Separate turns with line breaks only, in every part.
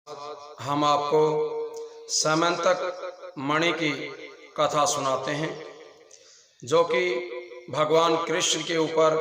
हम आपको समंतक मणि की कथा सुनाते हैं, जो कि भगवान कृष्ण के ऊपर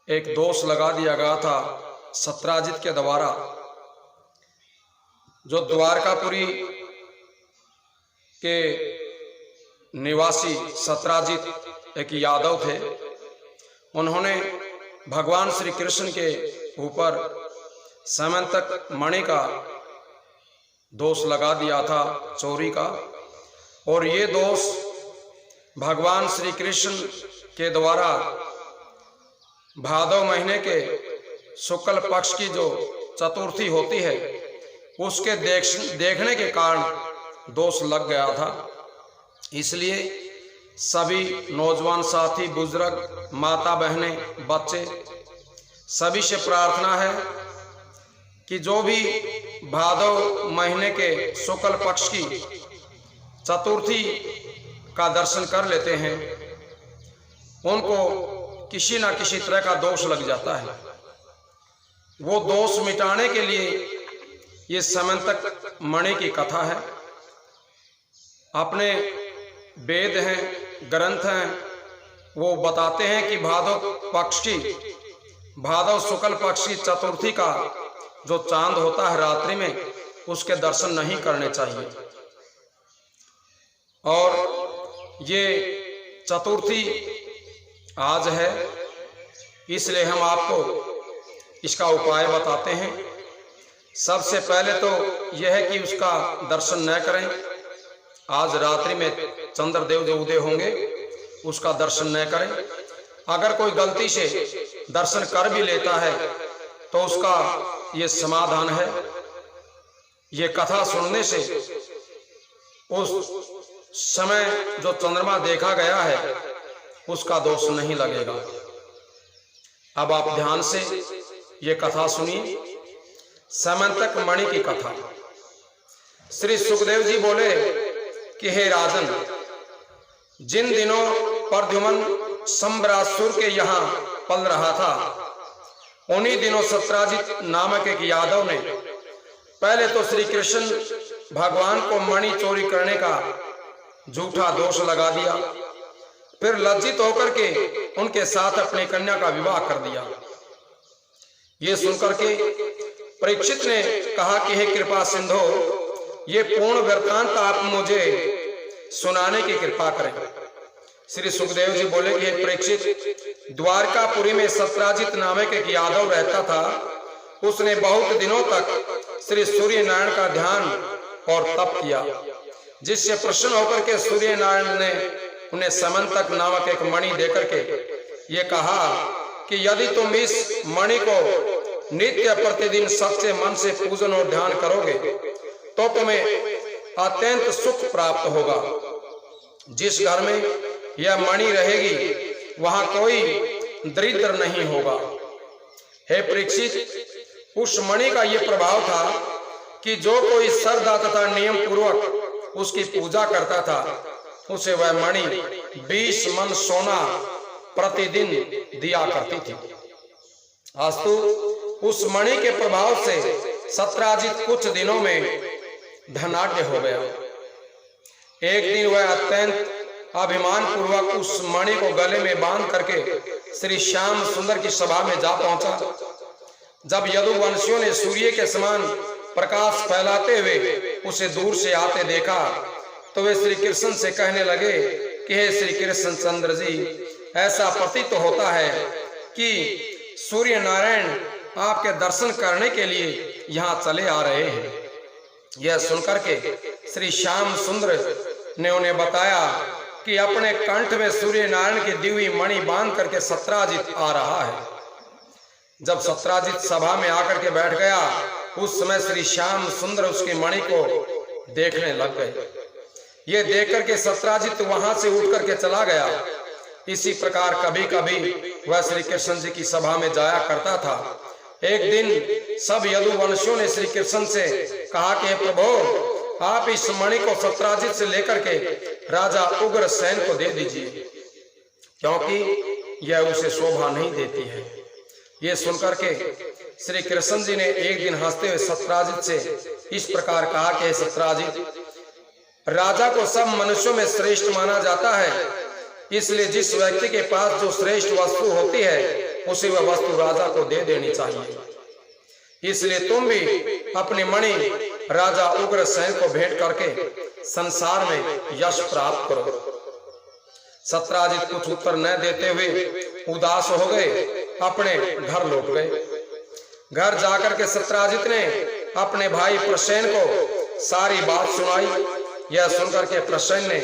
एक दोष लगा दिया गया था सत्राजित के द्वारा। जो द्वारकापुरी के निवासी सत्राजित एक यादव थे, उन्होंने भगवान श्री कृष्ण के ऊपर समंतक मणि का दोष लगा दिया था, चोरी का। और ये दोष भगवान श्री कृष्ण के द्वारा भादव महीने के शुक्ल पक्ष की जो चतुर्थी होती है, उसके देखने के कारण दोष लग गया था। इसलिए सभी नौजवान साथी, बुजुर्ग, माता बहनें, बच्चे, सभी से प्रार्थना है कि जो भी भादव महीने के शुक्ल पक्ष की चतुर्थी का दर्शन कर लेते हैं, उनको किसी न किसी तरह का दोष लग जाता है। वो दोष मिटाने के लिए ये समंतक मणि की कथा है। अपने वेद हैं, ग्रंथ हैं, वो बताते हैं कि भादव शुक्ल पक्ष की चतुर्थी का जो चांद होता है रात्रि में, उसके दर्शन नहीं करने चाहिए। और ये चतुर्थी आज है, इसलिए हम आपको इसका उपाय बताते हैं। सबसे पहले तो यह है कि उसका दर्शन न करें। आज रात्रि में चंद्रदेव जो उदय होंगे, उसका दर्शन न करें। अगर कोई गलती से दर्शन कर भी लेता है तो उसका ये समाधान है, ये कथा सुनने से उस समय जो चंद्रमा देखा गया है, उसका दोष नहीं लगेगा। अब आप ध्यान से ये कथा सुनिए, समंतक मणि की कथा। श्री सुखदेव जी बोले कि हे राजन, जिन दिनों प्रद्युम्न संबरासुर के यहाँ पल रहा था, उन्हीं दिनों सत्राजित नामक एक यादव ने पहले तो श्री कृष्ण भगवान को मणि चोरी करने का झूठा दोष लगा दिया, फिर लज्जित होकर के उनके साथ अपनी कन्या का विवाह कर दिया। ये सुनकर के परीक्षित ने कहा कि हे कृपा सिंधो, ये पूर्ण वृत्तांत आप मुझे सुनाने की कृपा करें। श्री सुखदेव जी बोले कि हे परीक्षित, द्वारकापुरी में सत्राजित नामक एक यादव रहता था। उसने बहुत दिनों तक श्री सूर्य नारायण का ध्यान और तप किया, जिससे प्रसन्न होकर के सूर्य नारायण ने उन्हें समंतक नामक एक मणि देकर के ये कहा कि यदि तुम इस मणि को नित्य प्रतिदिन सच्चे मन से पूजन और ध्यान करोगे तो तुम्हें अत्यंत सुख प्राप्त होगा। जिस घर में यह मणि रहेगी, वहां कोई दरिद्र नहीं होगा। हे परीक्षित, उस मणि का यह प्रभाव था कि जो कोई श्रद्धा तथा नियम पूर्वक उसकी पूजा करता था, उसे वह मणि 20 मन सोना प्रतिदिन दिया करती थी। अस्तु, उस मणि के प्रभाव से सत्राजित कुछ दिनों में धनाढ्य हो गया। एक दिन वह अत्यंत अभिमान पूर्वक उस मणि को गले में बांध करके श्री श्याम सुंदर की सभा में जा पहुंचा। जब यदुवंशियों ने सूर्य के समान प्रकाश फैलाते हुए उसे दूर से आते देखा, तो वे श्री कृष्ण से कहने लगे कि हे श्री कृष्ण चंद्र जी, ऐसा प्रतीत होता है कि सूर्य नारायण आपके दर्शन करने के लिए यहाँ चले आ रहे हैं। यह सुनकर के श्री श्याम सुंदर ने उन्हें बताया कि अपने कंठ में सूर्य नारायण की दिव्य मणि बांध करके सत्राजित आ रहा है। जब सत्राजित सभा में आकर के बैठ गया, उस समय श्री श्याम सुंदर उसकी मणि को देखने लग गए। ये देख करके सत्राजित वहां से उठ करके चला गया। इसी प्रकार कभी कभी वह श्री कृष्ण जी की सभा में जाया करता था। एक दिन सब यदुवंशियों ने श्री कृष्ण से कहा कि प्रभु, आप इस मणि को सत्राजित से लेकर के राजा उग्रसेन को दे दीजिए, क्योंकि यह उसे शोभा नहीं देती है। ये सुनकर के श्री कृष्ण जी ने एक दिन हंसते हुए सत्राजित से इस प्रकार कहा कि सत्राजित, राजा को सब मनुष्यों में श्रेष्ठ माना जाता है, इसलिए जिस व्यक्ति के पास जो श्रेष्ठ वस्तु होती है उसे वह वस्तु राजा को दे देनी चाहिए। इसलिए तुम भी अपनी मणि राजा उग्रसेन को भेंट करके संसार में यश प्राप्त करो। सत्राजित कुछ उत्तर न देते हुए उदास हो गए, अपने घर लौट गए। घर जाकर के सत्राजित ने अपने भाई प्रसेन को सारी बात सुनाई। यह सुनकर के प्रसेन ने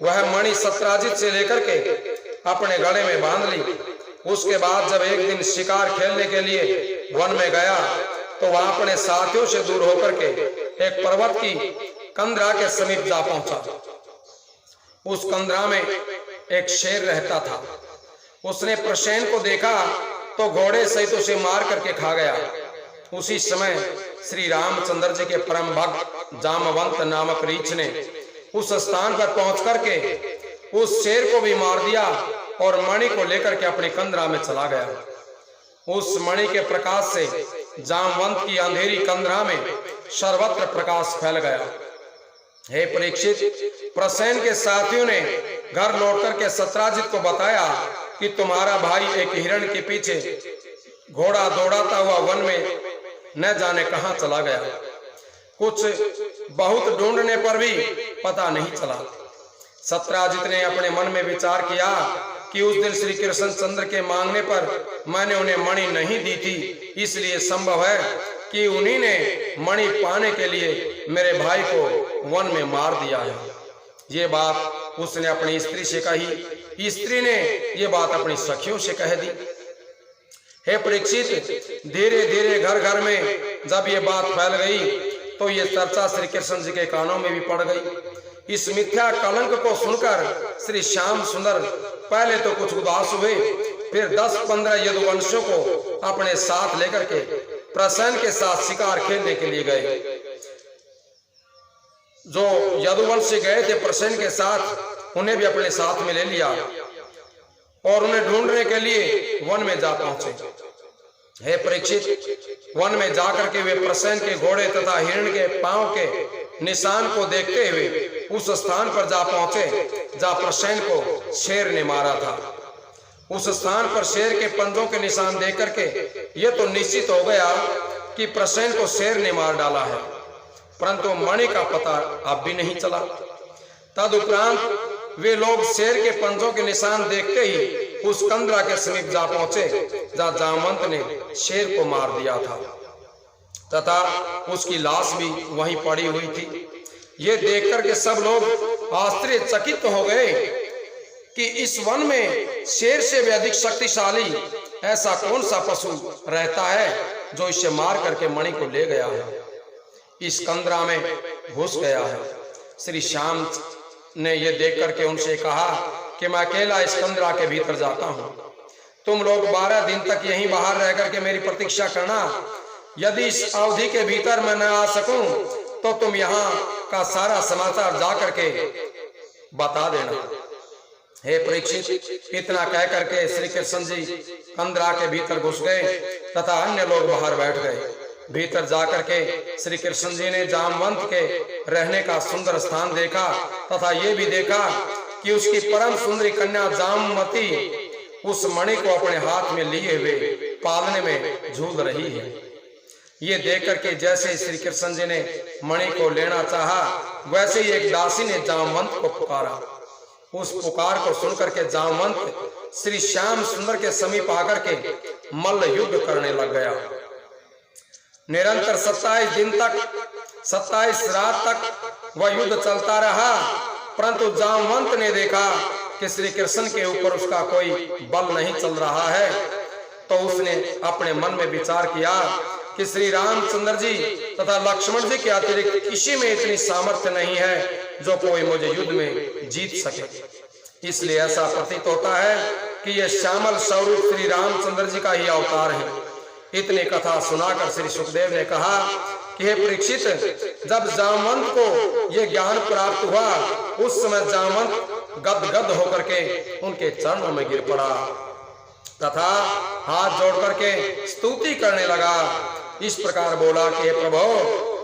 वह मणि सत्राजित से लेकर के अपने गले में बांध ली। उसके बाद जब एक दिन शिकार खेलने के लिए वन में गया तो वहां अपने साथियों से दूर होकर के एक पर्वत की कंदरा के समीप जा पहुंचा। उस कंदरा में एक शेर रहता था। उसने प्रसेन को देखा तो घोड़े सहित उसे मार करके खा गया। उसी समय श्री रामचंद्र जी के परम भक्त जामवंत नामक रीछ ने उस स्थान पर पहुंच करके उस शेर को भी मार दिया और मणि को लेकर के अपनी कंदरा में चला गया। उस मणि के प्रकाश से जामवंत की अंधेरी कंदरा में सर्वत्र प्रकाश फैल गया। हे परीक्षित, प्रसेन के साथियों ने घर लौट करके सत्राजित को बताया कि तुम्हारा भाई एक हिरण के पीछे घोड़ा दौड़ाता हुआ वन में न जाने कहां चला गया। कुछ बहुत ढूंढने पर भी पता नहीं चला। सत्राजित ने अपने मन में विचार किया कि उस दिन श्री कृष्ण चंद्र के मांगने पर मैंने उन्हें मणि नहीं दी थी, इसलिए संभव है कि उन्हीं ने मणि पाने के लिए मेरे भाई को वन में मार दिया है। ये बात उसने अपनी स्त्री से कही। स्त्री ने ये बात अपनी सखियों से कह दी। हे परीक्षित, धीरे धीरे घर घर में जब ये बात फैल गई तो ये चर्चा श्री कृष्ण जी के कानों में भी पड़ गई। इस मिथ्या कलंक को सुनकर श्री श्याम सुंदर पहले तो कुछ उदास हुए, फिर 10-15 यदुवंशियों को अपने साथ लेकर के प्रसेन के साथ शिकार खेलने के लिए गए। जो यदुवंशी गए थे प्रसेन के साथ, उन्हें भी अपने साथ में ले लिया और उन्हें ढूंढने के लिए वन में जा पहुंचे। हे परीक्षित, वन में जाकर के वे प्रसेन के घोड़े तथा हिरण के पांव के निशान को देखते हुए उस स्थान पर जा पहुंचे जहां प्रसेन को शेर ने मारा था। उस स्थान पर शेर के पंजों के निशान देख करके ये तो निश्चित हो गया कि प्रसेन को शेर ने मार डाला है, परंतु मणि का पता अब भी नहीं चला। तदुपरांत वे लोग शेर के पंजों के निशान देखते ही उस कंदरा के समीप जा पहुंचे जहां जामवंत ने शेर को मार दिया था तथा उसकी लाश भी वहीं पड़ी हुई थी। ये देख करके सब लोग आश्चर्यचकित हो गए कि इस वन में शेर से भी अधिक शक्तिशाली ऐसा कौन सा पशु रहता है जो इसे मार करके मणि को ले गया है, इस कंदरा में घुस गया है। श्री श्याम ने यह देख करके उनसे कहा कि मैं अकेला इस कंदरा के भीतर जाता हूं, तुम लोग 12 दिन तक यहीं बाहर रह करके मेरी प्रतीक्षा करना। यदि इस अवधि के भीतर मैं न आ सकूं तो तुम यहाँ का सारा समाचार जा करके बता देना। हे परीक्षित, इतना कह करके श्री कृष्ण जी कंदरा के भीतर घुस गए तथा अन्य लोग बाहर बैठ गए। भीतर जाकर के श्री कृष्ण जी ने जामवंत के रहने का सुंदर स्थान देखा तथा ये भी देखा कि उसकी परम सुंदरी कन्या जामवती उस मणि को अपने हाथ में लिए हुए पालने में झूल रही है। ये देख करके जैसे श्री कृष्ण जी ने मणि को लेना चाहा, वैसे ही एक दासी ने जामवंत को पुकारा। उस पुकार को सुनकर के जामवंत श्री श्याम सुंदर के समीप आकर के मल्ल युद्ध करने लग गया। निरंतर 27 दिन तक 27 रात तक वह युद्ध चलता रहा, परंतु जामवंत ने देखा कि श्री कृष्ण के ऊपर उसका कोई बल नहीं चल रहा है, तो उसने अपने मन में विचार किया कि श्री रामचंद्र जी तथा लक्ष्मण जी के अतिरिक्त किसी में इतनी सामर्थ्य नहीं है जो कोई मुझे युद्ध में जीत सके। इसलिए ऐसा प्रतीत होता है कि यह श्यामल स्वरूप श्री रामचंद्र जी का ही अवतार है। इतनी कथा सुनाकर श्री सुखदेव ने कहा कि हे परीक्षित, जब जामवंत को यह ज्ञान प्राप्त हुआ उस समय जामवंत गदगद होकर के उनके चरणों में गिर पड़ा तथा हाथ जोड़ करके स्तुति करने लगा। इस प्रकार बोला कि प्रभु,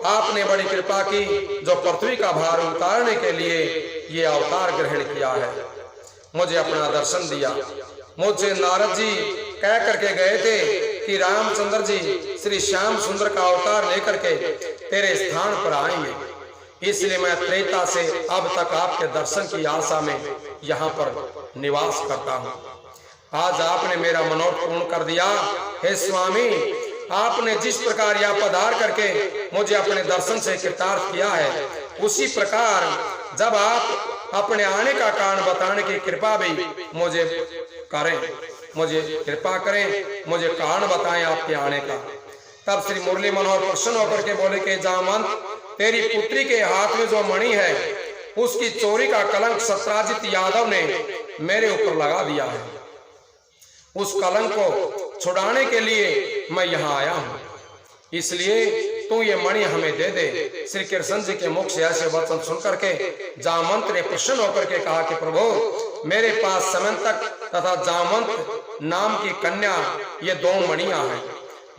आपने बड़ी कृपा की जो पृथ्वी का भार उतारने के लिए ये अवतार ग्रहण किया है, मुझे अपना दर्शन दिया। मुझे नारद जी कह करके गए थे कि रामचंद्र जी श्री श्याम सुंदर का अवतार लेकर के तेरे स्थान पर आएंगे, इसलिए मैं त्रेता से अब तक आपके दर्शन की आशा में यहाँ पर निवास करता हूँ। आज आपने मेरा मनोरथ पूर्ण कर दिया। हे स्वामी, आपने जिस प्रकार यह पधार करके मुझे अपने दर्शन से कृतार्थ किया है, उसी प्रकार जब आप अपने आने का कारण बताने की कृपा भी मुझे करें, मुझे कृपा करें, मुझे कारण बताएं आपके आने का। तब श्री मुरली मनोहर प्रसन्न होकर के बोले कि जामवंत, तेरी पुत्री के हाथ में जो मणि है उसकी चोरी का कलंक सत्राजित यादव ने मेरे ऊपर लगा दिया है। उस कलंक को छुड़ाने के लिए मैं यहाँ आया हूँ, इसलिए तू ये मणि हमें दे दे। श्री कृष्ण जी के मुख से ऐसे वचन सुनकर के जामवंत ने प्रसन्न होकर के कहा कि प्रभु, मेरे पास समंतक तथा जामवंत नाम की कन्या ये दो मणियां हैं,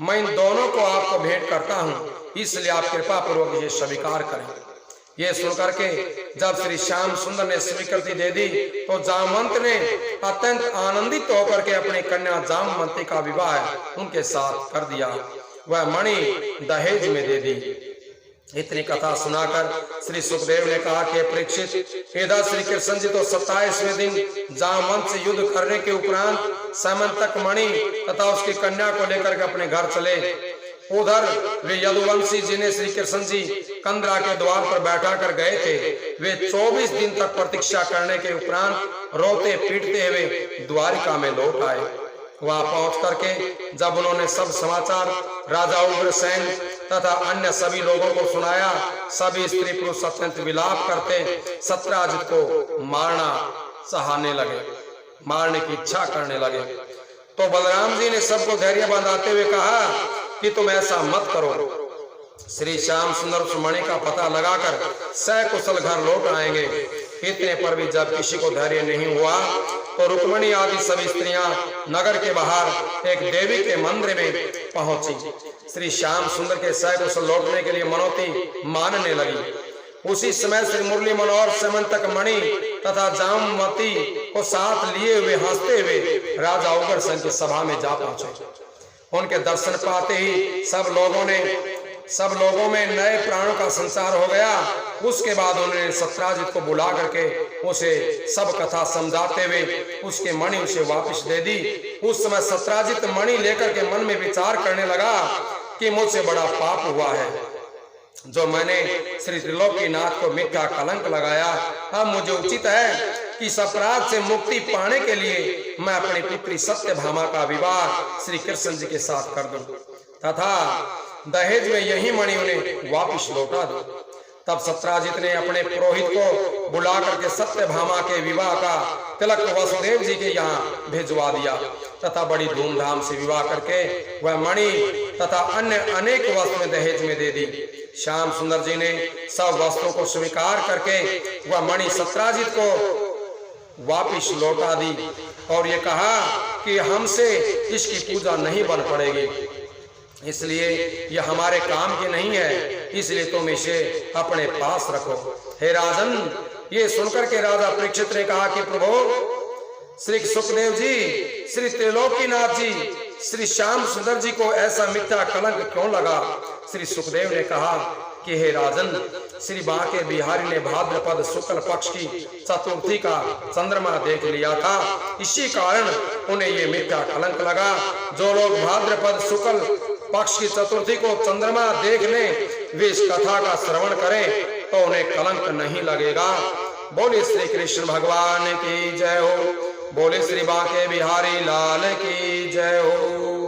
मैं इन दोनों को आपको भेंट करता हूँ, इसलिए आप कृपा पूर्वक ये स्वीकार करें। ये सुनकर के जब श्री श्याम सुंदर ने स्वीकृति दे दी तो जामवंत ने अत्यंत आनंदित होकर के अपनी कन्या जामवंती का विवाह उनके साथ कर दिया। वह मणि दहेज में दे दी। इतनी कथा सुनाकर श्री सुखदेव ने कहा कि परीक्षित, इधर श्री कृष्ण जी तो 27वें दिन जामवंत से युद्ध करने के उपरांत समंतक मणि तथा उसकी कन्या को लेकर के अपने घर चले। उधर वे यदुवंशी जिन्हें श्री कृष्ण जी कंदरा के द्वार पर बैठा कर गए थे, वे 24 दिन तक प्रतीक्षा करने के उपरांत रोते पीटते हुए द्वारिका में लौट आए। वहां पहुंच करके जब उन्होंने सब समाचार राजा उग्रसेन तथा अन्य सभी लोगों को सुनाया, सभी स्त्री पुरुष अत्यंत विलाप करते सत्राजित को मारना चाहने लगे, मारने की इच्छा करने लगे। तो बलराम जी ने सबको धैर्य बंधाते हुए कहा कि तुम ऐसा मत करो, श्री श्याम सुंदर उस मणि का पता लगाकर सकुशल घर लौट आएंगे। इतने पर भी जब किसी को धैर्य नहीं हुआ तो रुक्मणी आदि सभी स्त्रियां नगर के बाहर एक देवी के मंदिर में पहुंची। श्री श्याम सुंदर के सकुशल लौटने के लिए मनौती मानने लगी। उसी समय श्री मुरली मनोहर समंतक मणि तथा जामवती को साथ लिए हुए हंसते हुए राजा उग्रसेन की सभा में जा पहुंचे। उनके दर्शन पाते ही सब लोगों में नए प्राणों का संचार हो गया। उसके बाद उन्होंने सत्राजित को बुला करके उसे सब कथा समझाते हुए उसके मणि उसे वापस दे दी। उस समय सत्राजित मणि लेकर के मन में विचार करने लगा कि मुझसे बड़ा पाप हुआ है जो मैंने श्री त्रिलोकीनाथ को मिथ्या कलंक लगाया। अब मुझे उचित है कि इस अपराध से मुक्ति पाने के लिए मैं अपनी पुत्री सत्यभामा का विवाह श्री कृष्ण जी के साथ कर दूं तथा दहेज में यही मणि उन्हें वापिस लौटा दूं। तब सत्राजित ने अपने पुरोहित को बुला करके सत्यभामा के विवाह का तिलक वसुदेव जी के यहाँ भिजवा दिया तथा बड़ी धूमधाम से विवाह करके वह मणि तथा अन्य अनेक वस्तुएं दहेज में दे दी। श्याम सुंदर जी ने सब वस्तुओं को स्वीकार करके वह मणि सत्राजित को वापिस लौटा दी और ये कहा कि हमसे इसकी पूजा नहीं बन पड़ेगी, इसलिए यह हमारे काम की नहीं है, इसलिए तुम इसे अपने पास रखो। हे राजन, ये सुनकर के राजा परीक्षित ने कहा कि प्रभु श्री सुखदेव जी, श्री त्रिलोकीनाथ जी, श्री श्याम सुंदर जी को ऐसा मिथ्या कलंक क्यों लगा। श्री सुखदेव ने कहा कि हे राजन, श्री बांके बिहारी ने भाद्रपद शुक्ल पक्ष की चतुर्थी का चंद्रमा देख लिया था, इसी कारण उन्हें ये मिथ्या कलंक लगा। जो लोग भाद्रपद शुक्ल पक्ष की चतुर्थी को चंद्रमा देख लें, वे इस कथा का श्रवण करें तो उन्हें कलंक नहीं लगेगा। बोले श्री कृष्ण भगवान की जय हो, बोले श्री बांके बिहारी लाल की जय हो।